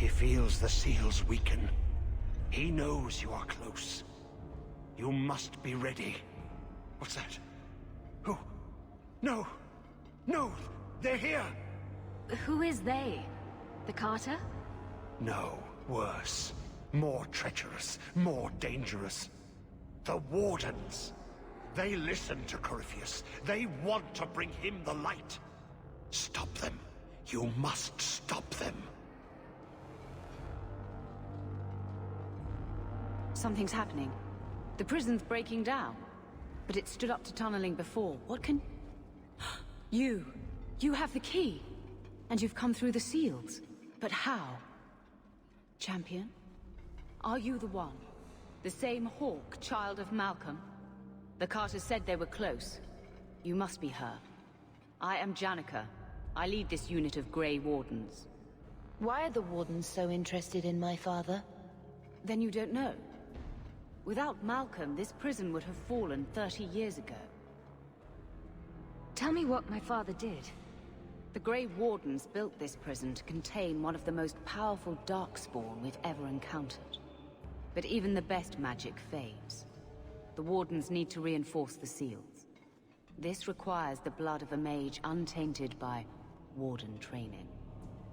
He feels the seals weaken. He knows you are close. You must be ready. What's that? Who? No! No! They're here! Who is they? The Carter? No, worse. More treacherous, more dangerous. The Wardens. They listen to Corypheus. They want to bring him the light. Stop them. You must stop them. Something's happening. The prison's breaking down. But it stood up to tunneling before. What can... You! You have the key! And you've come through the seals. But how? Champion? Are you the one? The same Hawk, child of Malcolm? The Carters said they were close. You must be her. I am Janica. I lead this unit of Grey Wardens. Why are the Wardens so interested in my father? Then you don't know? Without Malcolm, this prison would have fallen 30 years ago. Tell me what my father did. The Grey Wardens built this prison to contain one of the most powerful Darkspawn we've ever encountered. But even the best magic fades. The Wardens need to reinforce the seals. This requires the blood of a mage untainted by Warden training.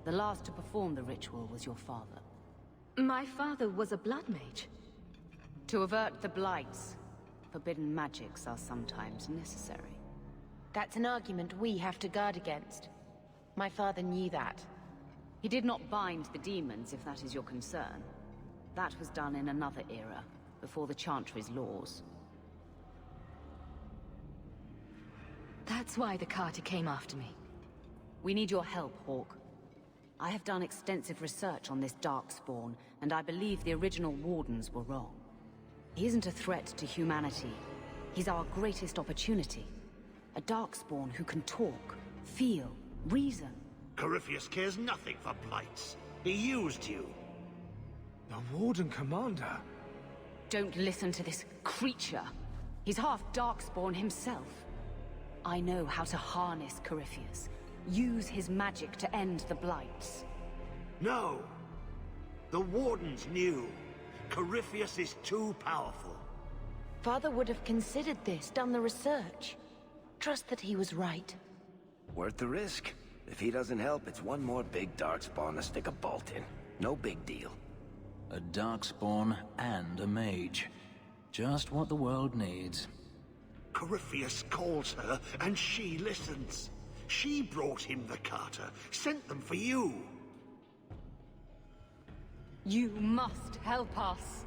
The last to perform the ritual was your father. My father was a blood mage. To avert the blights, forbidden magics are sometimes necessary. That's an argument we have to guard against. My father knew that. He did not bind the demons, if that is your concern. That was done in another era, before the Chantry's laws. That's why the Carter came after me. We need your help, Hawk. I have done extensive research on this Darkspawn, and I believe the original Wardens were wrong. He isn't a threat to humanity. He's our greatest opportunity. A Darkspawn who can talk, feel, reason. Corypheus cares nothing for blights. He used you. The Warden Commander? Don't listen to this creature. He's half Darkspawn himself. I know how to harness Corypheus. Use his magic to end the blights. No. The Wardens knew. Corypheus is too powerful. Father would have considered this, done the research. Trust that he was right. Worth the risk. If he doesn't help, it's one more big Darkspawn to stick a bolt in. No big deal. A Darkspawn and a mage. Just what the world needs. Corypheus calls her, and she listens. She brought him the Carter, sent them for you. You must help us.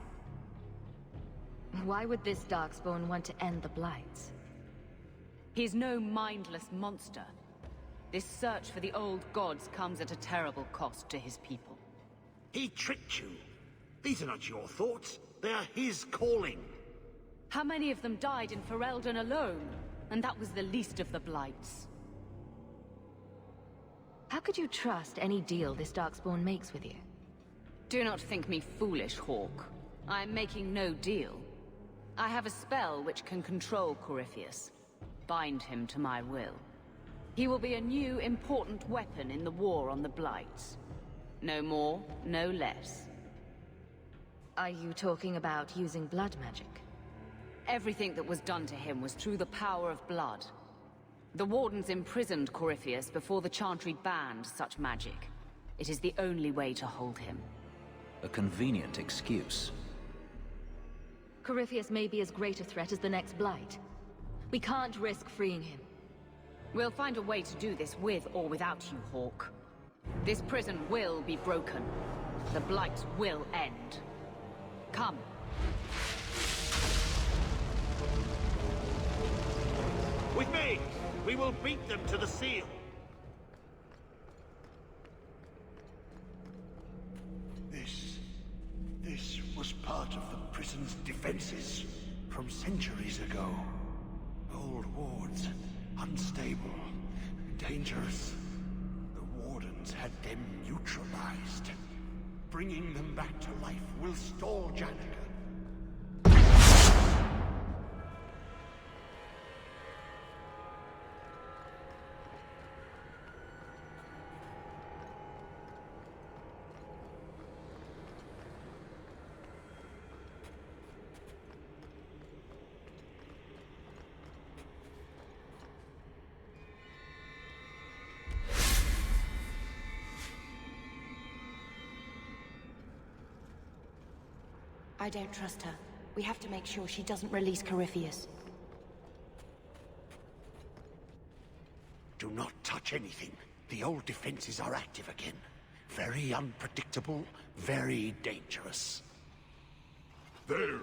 Why would this Darkspawn want to end the Blights? He's no mindless monster. This search for the old gods comes at a terrible cost to his people. He tricked you. These are not your thoughts. They are his calling. How many of them died in Ferelden alone? And that was the least of the blights. How could you trust any deal this Darkspawn makes with you? Do not think me foolish, Hawk. I am making no deal. I have a spell which can control Corypheus. Bind him to my will. He will be a new, important weapon in the war on the Blights. No more, no less. Are you talking about using blood magic? Everything that was done to him was through the power of blood. The Wardens imprisoned Corypheus before the Chantry banned such magic. It is the only way to hold him. A convenient excuse. Corypheus may be as great a threat as the next Blight. We can't risk freeing him. We'll find a way to do this with or without you, Hawk. This prison will be broken. The Blight will end. Come. With me! We will beat them to the seal! This was part of the prison's defenses from centuries ago. Old wards, unstable, dangerous. The Wardens had them neutralized. Bringing them back to life will stall Janica. I don't trust her. We have to make sure she doesn't release Corypheus. Do not touch anything. The old defenses are active again. Very unpredictable, very dangerous. There!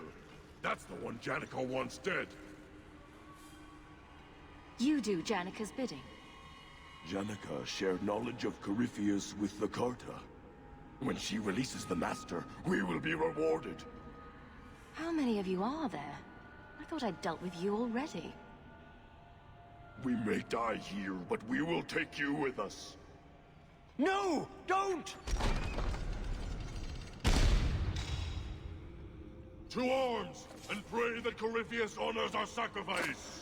That's the one Janica wants dead. You do Janica's bidding. Janica shared knowledge of Corypheus with the Carta. When she releases the Master, we will be rewarded. How many of you are there? I thought I'd dealt with you already. We may die here, but we will take you with us. No! Don't! To arms, and pray that Corypheus honors our sacrifice!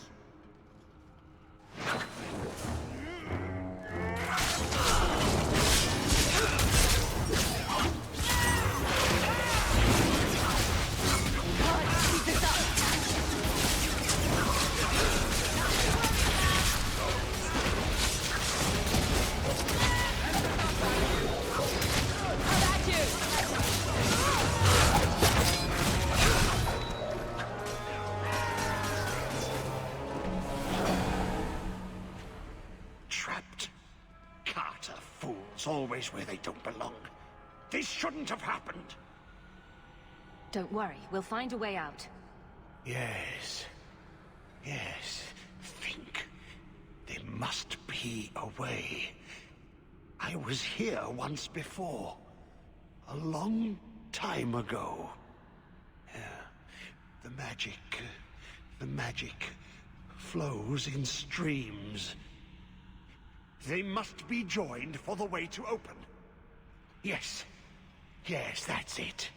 Trapped. Carter fools, always where they don't belong. This shouldn't have happened. Don't worry, we'll find a way out. Yes. Yes. Think. There must be a way. I was here once before. A long time ago. Yeah. The magic flows in streams. They must be joined for the way to open. Yes. Yes, that's it.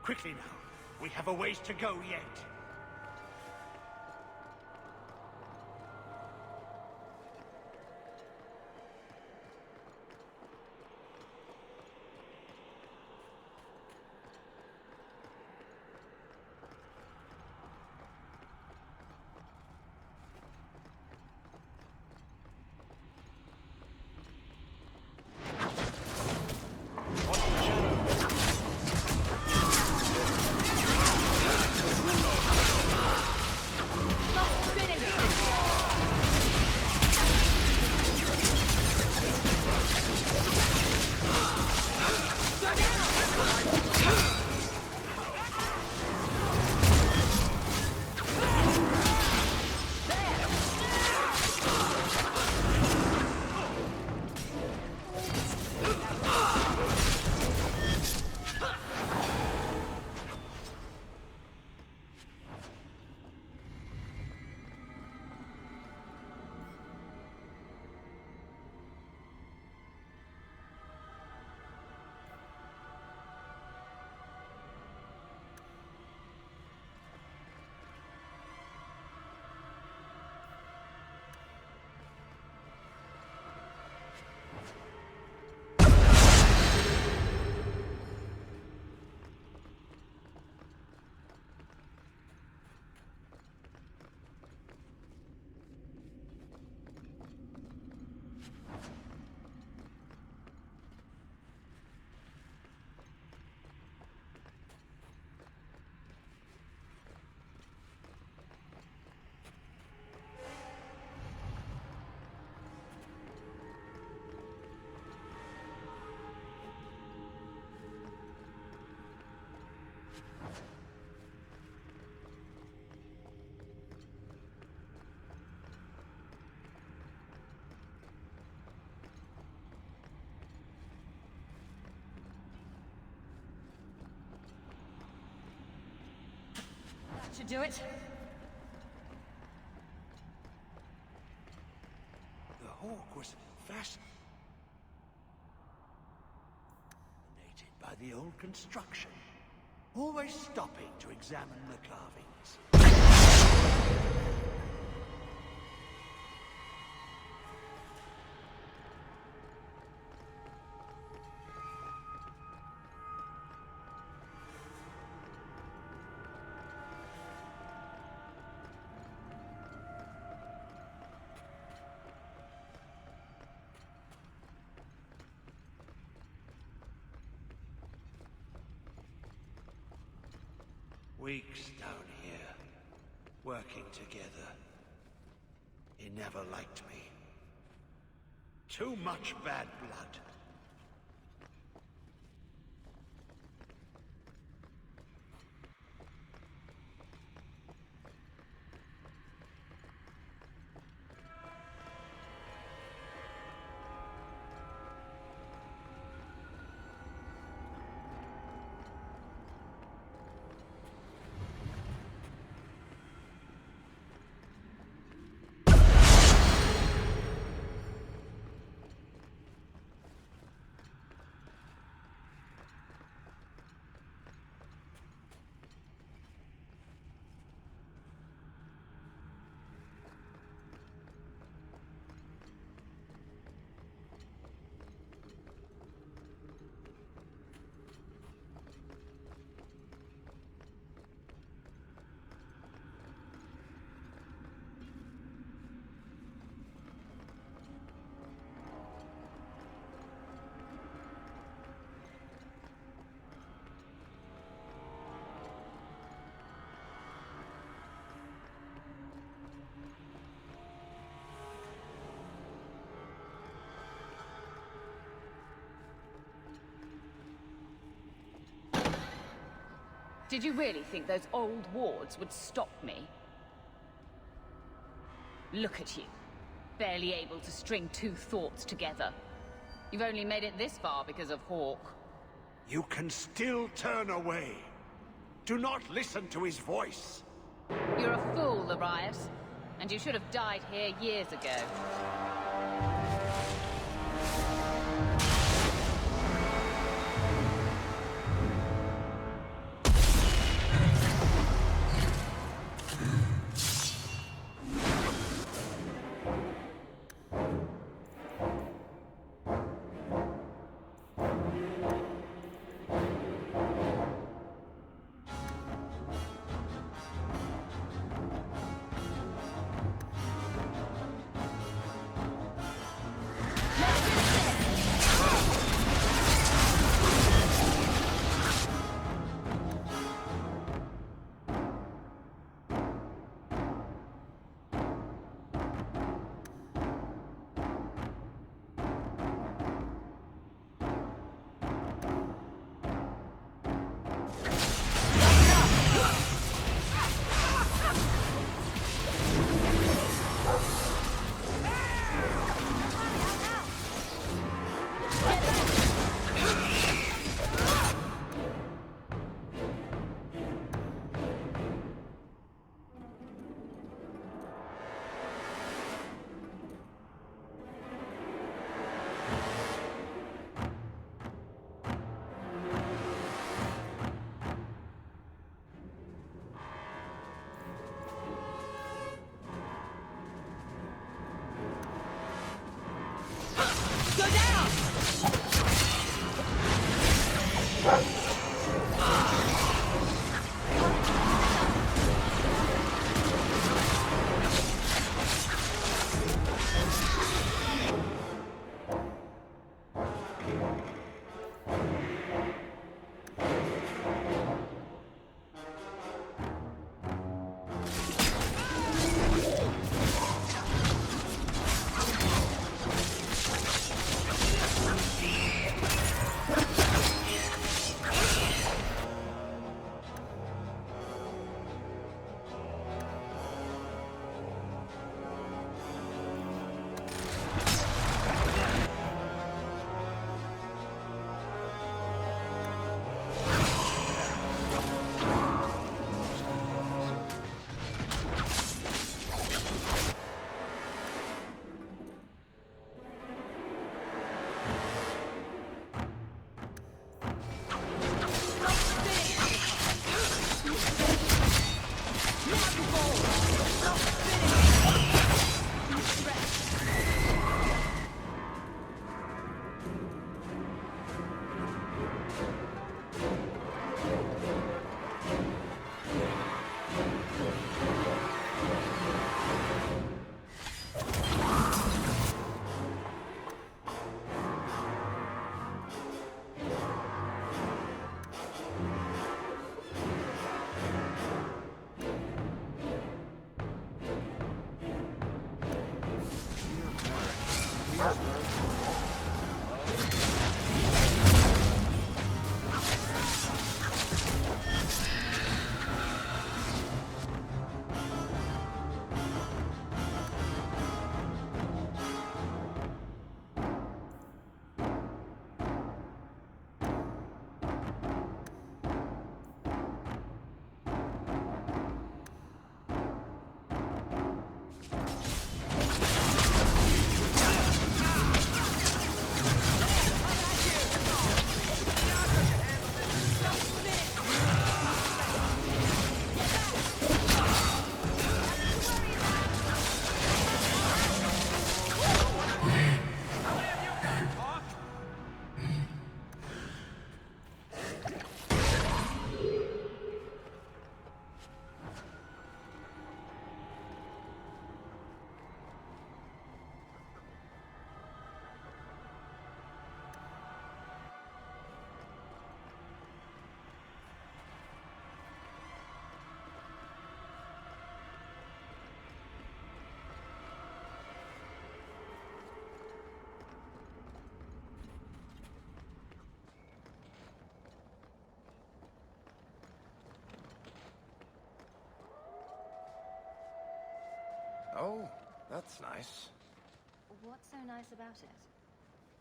Quickly now. We have a ways to go yet. That should do it. The hawk was fascinated by the old construction, always stopping to examine the carvings. Weeks down here, working together. He never liked me. Too much bad blood. Did you really think those old wards would stop me? Look at you. Barely able to string two thoughts together. You've only made it this far because of Hawk. You can still turn away. Do not listen to his voice. You're a fool, Arias. And you should have died here years ago. Oh, that's nice. What's so nice about it?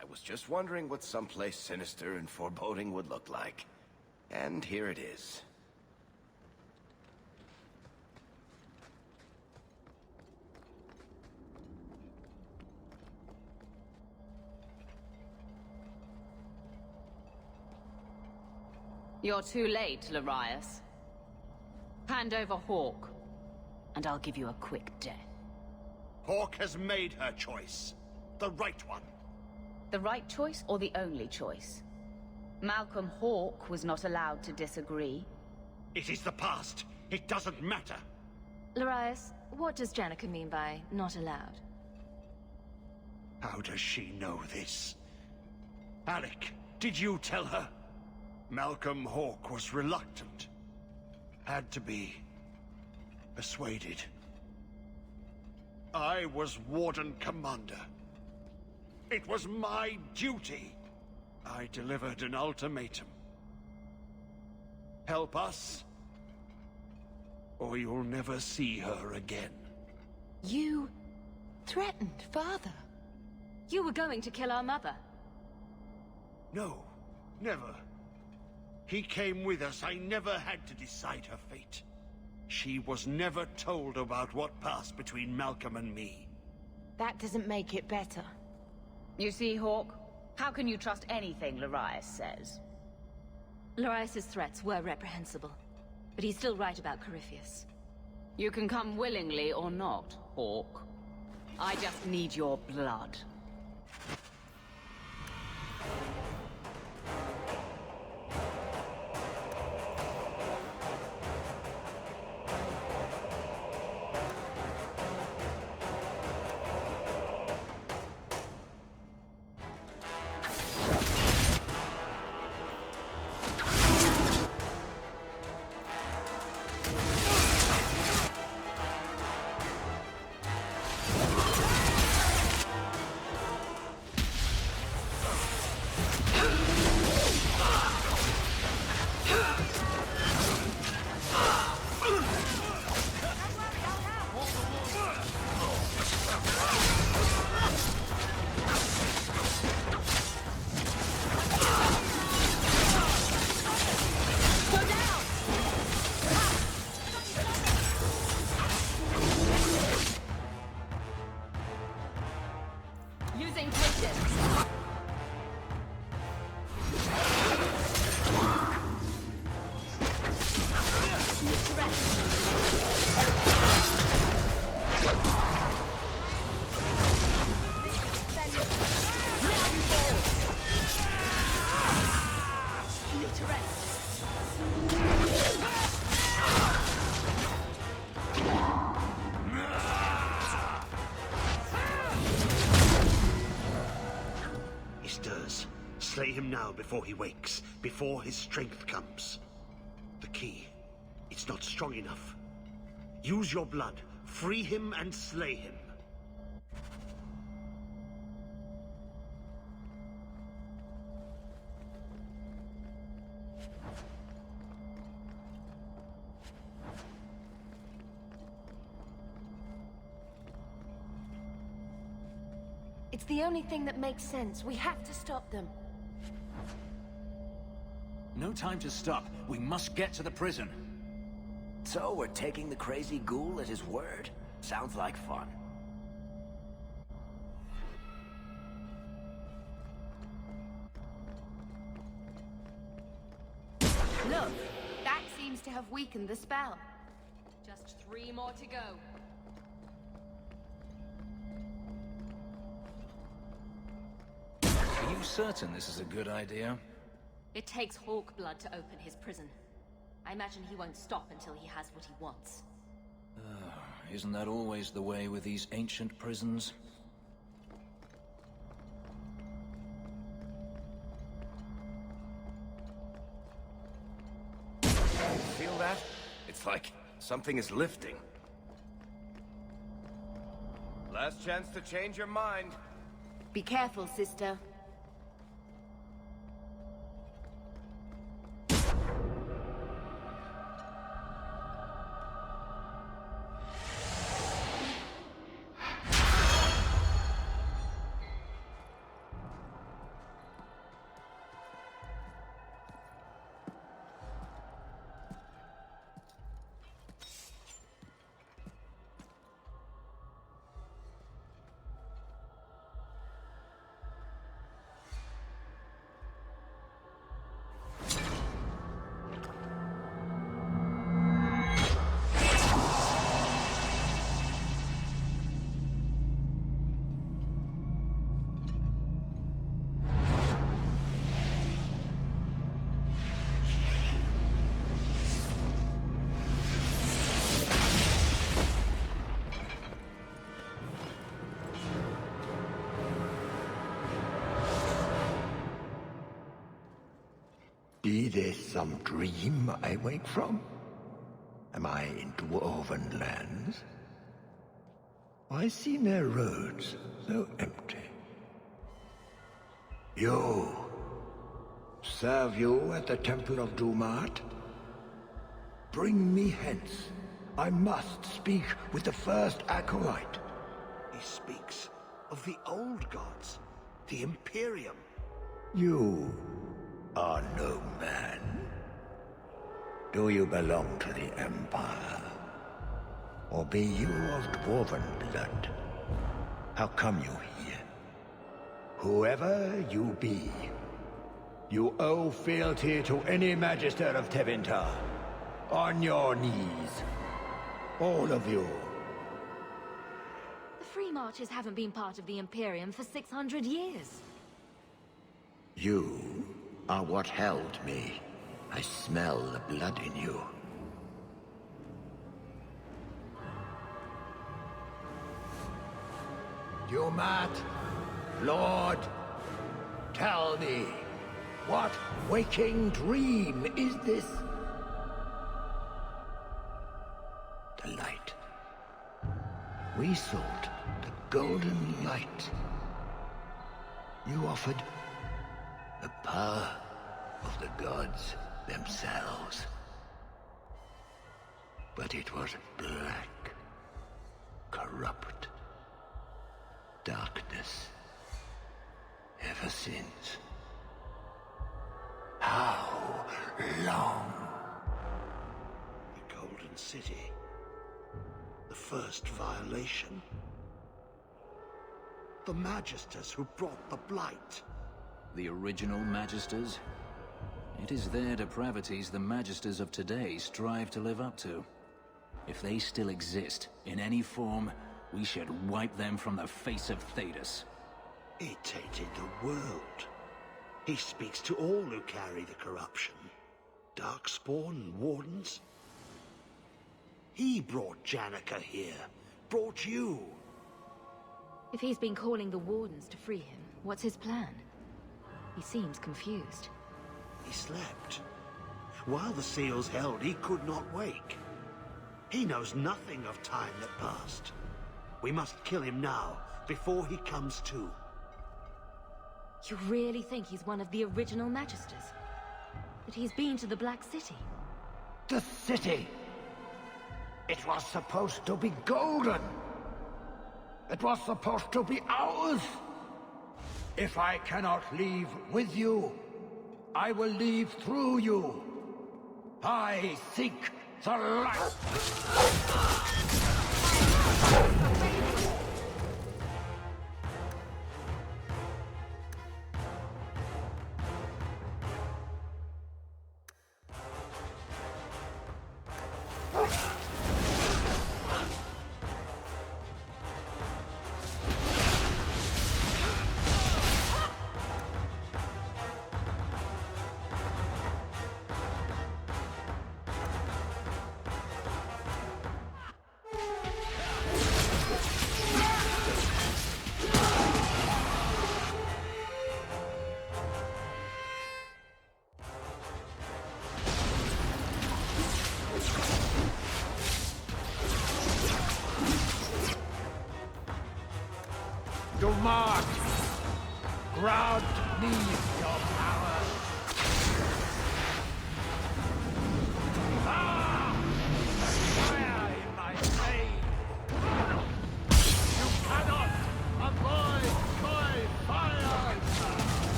I was just wondering what someplace sinister and foreboding would look like. And here it is. You're too late, Larius. Hand over Hawk, and I'll give you a quick death. Hawk has made her choice. The right one. The right choice or the only choice? Malcolm Hawk was not allowed to disagree. It is the past. It doesn't matter. Larius, what does Janica mean by not allowed? How does she know this? Alec, did you tell her? Malcolm Hawk was reluctant. Had to be persuaded. I was Warden Commander. It was my duty. I delivered an ultimatum. Help us, or you'll never see her again. You threatened Father. You were going to kill our mother. No, never. He came with us. I never had to decide her fate. She was never told about what passed between Malcolm and me. That doesn't make it better. You see, Hawk? How can you trust anything Larius says? Larius's threats were reprehensible, but he's still right about Corypheus. You can come willingly or not, Hawk. I just need your blood. Using patience. He stirs. Slay him now before he wakes, before his strength comes. The key. It's not strong enough. Use your blood. Free him and slay him. It's the only thing that makes sense. We have to stop them. No time to stop. We must get to the prison. So we're taking the crazy ghoul at his word? Sounds like fun. Look, that seems to have weakened the spell. Just 3 more to go. Are you certain this is a good idea? It takes Hawk blood to open his prison. I imagine he won't stop until he has what he wants. Isn't that always the way with these ancient prisons? Feel that? It's like something is lifting. Last chance to change your mind. Be careful, sister. this some dream I wake from? Am I in dwarven lands? Why seem their roads so empty? You! Serve you at the Temple of Dumat? Bring me hence. I must speak with the first acolyte. He speaks of the old gods, the Imperium. You are no man. Do you belong to the Empire? Or be you of dwarven blood? How come you here? Whoever you be, you owe fealty to any Magister of Tevinter. On your knees. All of you. The Free Marches haven't been part of the Imperium for 600 years. You are what held me. I smell the blood in you. Dumat, Lord, tell me, what waking dream is this? The light. We sought the golden light. You offered the power of the gods themselves. But it was black, corrupt, darkness, ever since. How long? The Golden City. The first violation. The Magisters who brought the Blight. The original Magisters? It is their depravities the Magisters of today strive to live up to. If they still exist, in any form, we should wipe them from the face of Thedas. He tainted the world. He speaks to all who carry the corruption. Darkspawn and Wardens. He brought Janica here. Brought you. If he's been calling the Wardens to free him, what's his plan? He seems confused. He slept. While the seals held, he could not wake. He knows nothing of time that passed. We must kill him now, before he comes to. You really think he's one of the original Magisters? That he's been to the Black City? The city! It was supposed to be golden! It was supposed to be ours! If I cannot leave with you, I will leave through you. I seek the light! Dumat! Grant me your power! Ah! Fire in my veins! You cannot avoid my fire!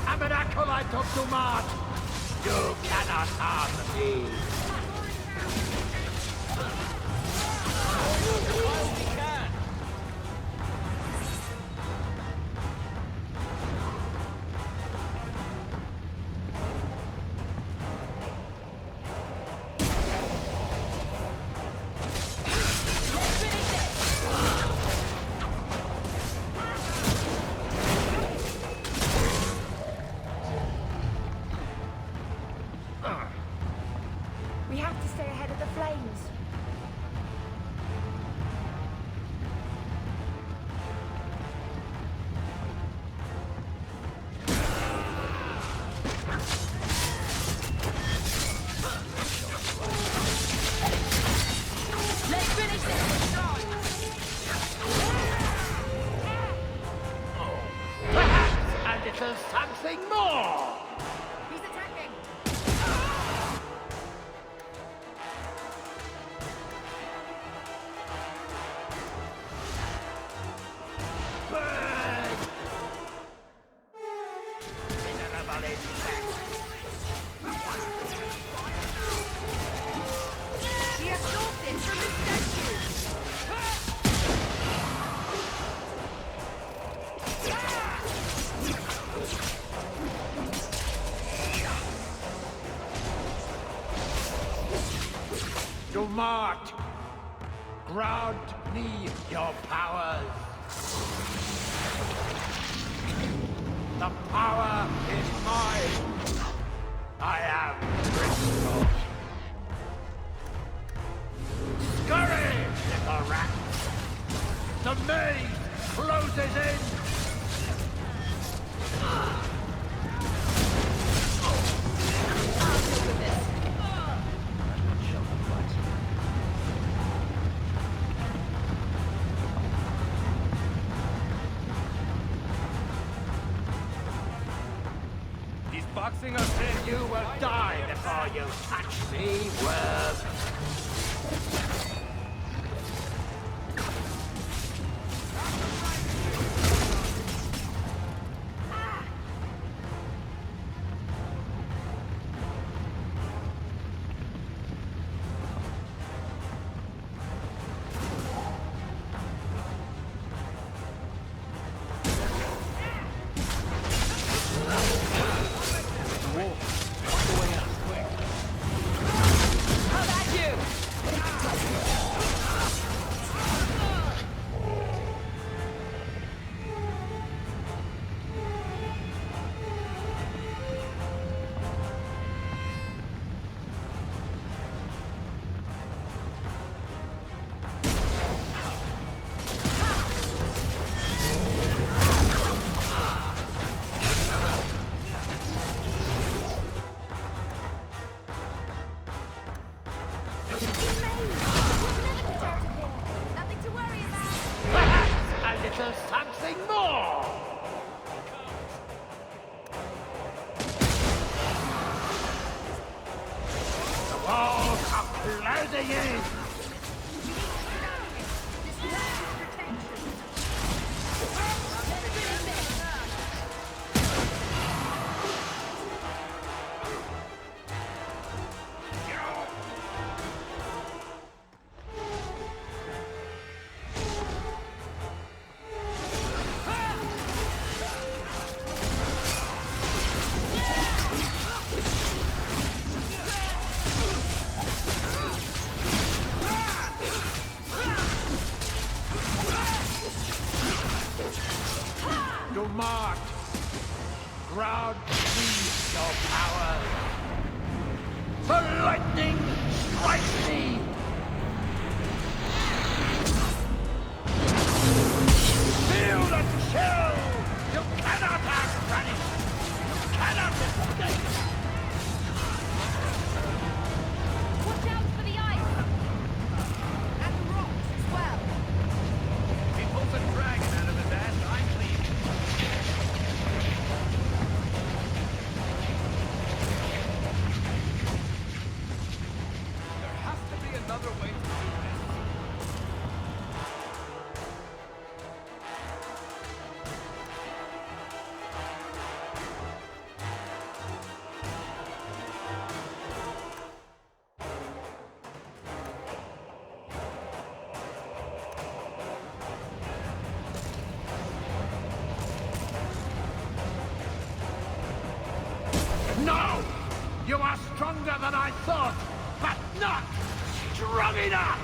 I'm an acolyte of Dumat! You cannot harm me! the flames. There's something more! He's attacking! Burn! Venerable insect! He absorbed it from the statue! Do not grant me your powers. The power is mine. I am Bristol. Scurry, little rat. The maze closes in. Boxing us in. You will die before you touch me, worm. Something more! The walls are closing in! Do not grant me your power. The lightning strikes me. Feel the chill. You cannot outrun it. You cannot escape. Watch out for the ice! And the rocks as well. He pulls a dragon out of his ass, I'm leaving. There has to be another way to do this. No! You are stronger than I thought, but not strong enough!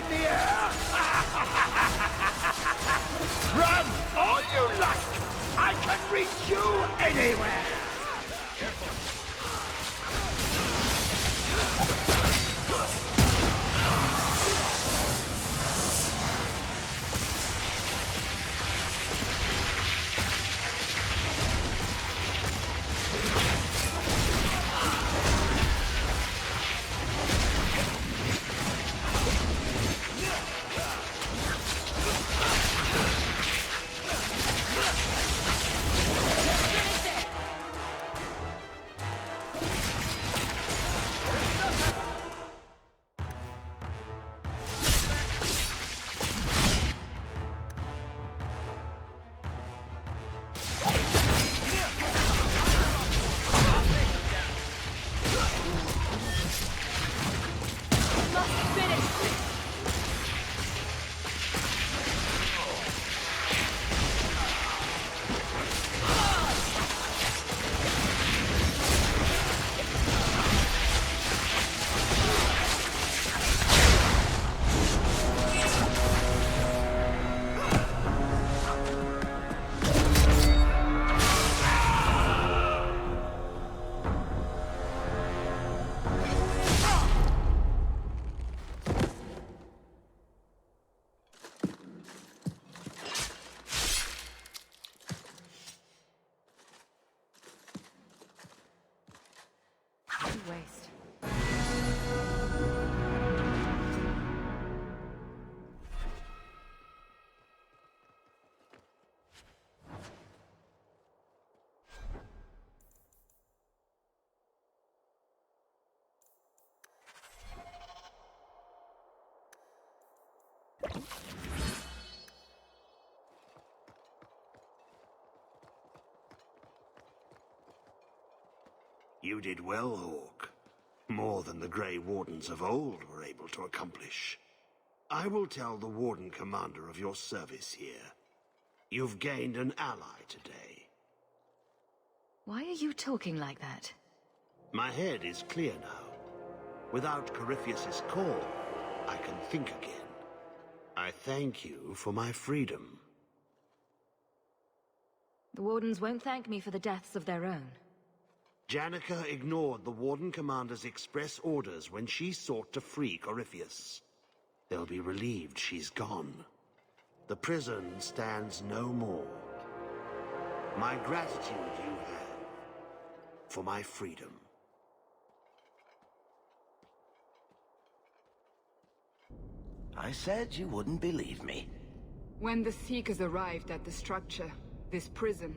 in the air! Run all you like! I can reach you anywhere! Waste. You did well, Hawk. More than the Grey Wardens of old were able to accomplish. I will tell the Warden Commander of your service here. You've gained an ally today. Why are you talking like that? My head is clear now. Without Corypheus's call, I can think again. I thank you for my freedom. The Wardens won't thank me for the deaths of their own. Janica ignored the Warden Commander's express orders when she sought to free Corypheus. They'll be relieved she's gone. The prison stands no more. My gratitude you have for my freedom. I said you wouldn't believe me. When the Seekers arrived at the structure, this prison,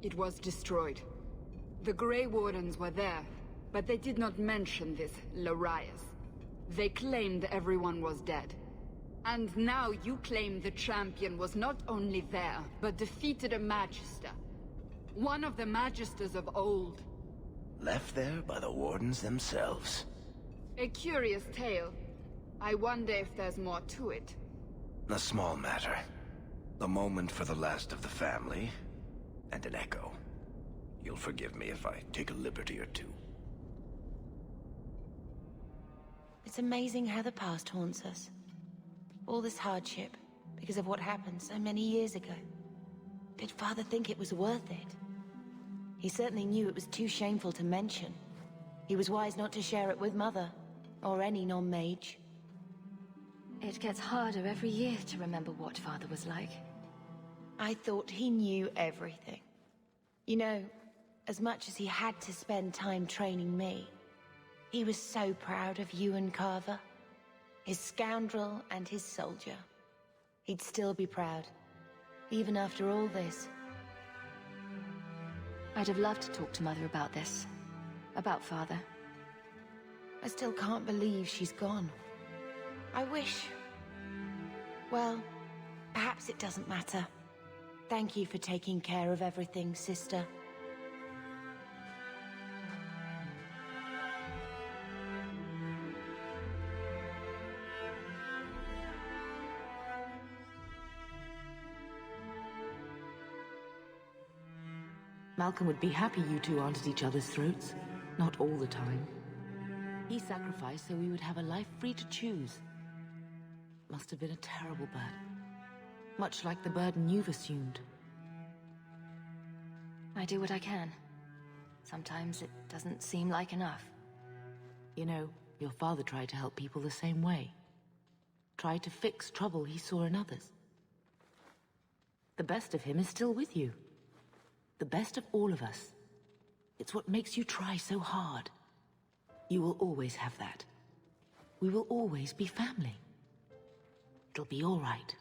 it was destroyed. The Grey Wardens were there, but they did not mention this Larius. They claimed everyone was dead. And now you claim the champion was not only there, but defeated a Magister. One of the Magisters of old. Left there by the Wardens themselves. A curious tale. I wonder if there's more to it. A small matter. A moment for the last of the family, and an echo. You'll forgive me if I take a liberty or two. It's amazing how the past haunts us. All this hardship, because of what happened so many years ago. Did Father think it was worth it? He certainly knew it was too shameful to mention. He was wise not to share it with Mother, or any non-mage. It gets harder every year to remember what Father was like. I thought he knew everything. You know, as much as he had to spend time training me, he was so proud of you and Carver. His scoundrel and his soldier. He'd still be proud, even after all this. I'd have loved to talk to Mother about this. About Father. I still can't believe she's gone. I wish... Well, perhaps it doesn't matter. Thank you for taking care of everything, sister. Malcolm would be happy you two aren't at each other's throats. Not all the time. He sacrificed so we would have a life free to choose. must have been a terrible burden. Much like the burden you've assumed. I do what I can. Sometimes it doesn't seem like enough. You know, your father tried to help people the same way. Tried to fix trouble he saw in others. The best of him is still with you. The best of all of us. It's what makes you try so hard. You will always have that. We will always be family. It'll be all right.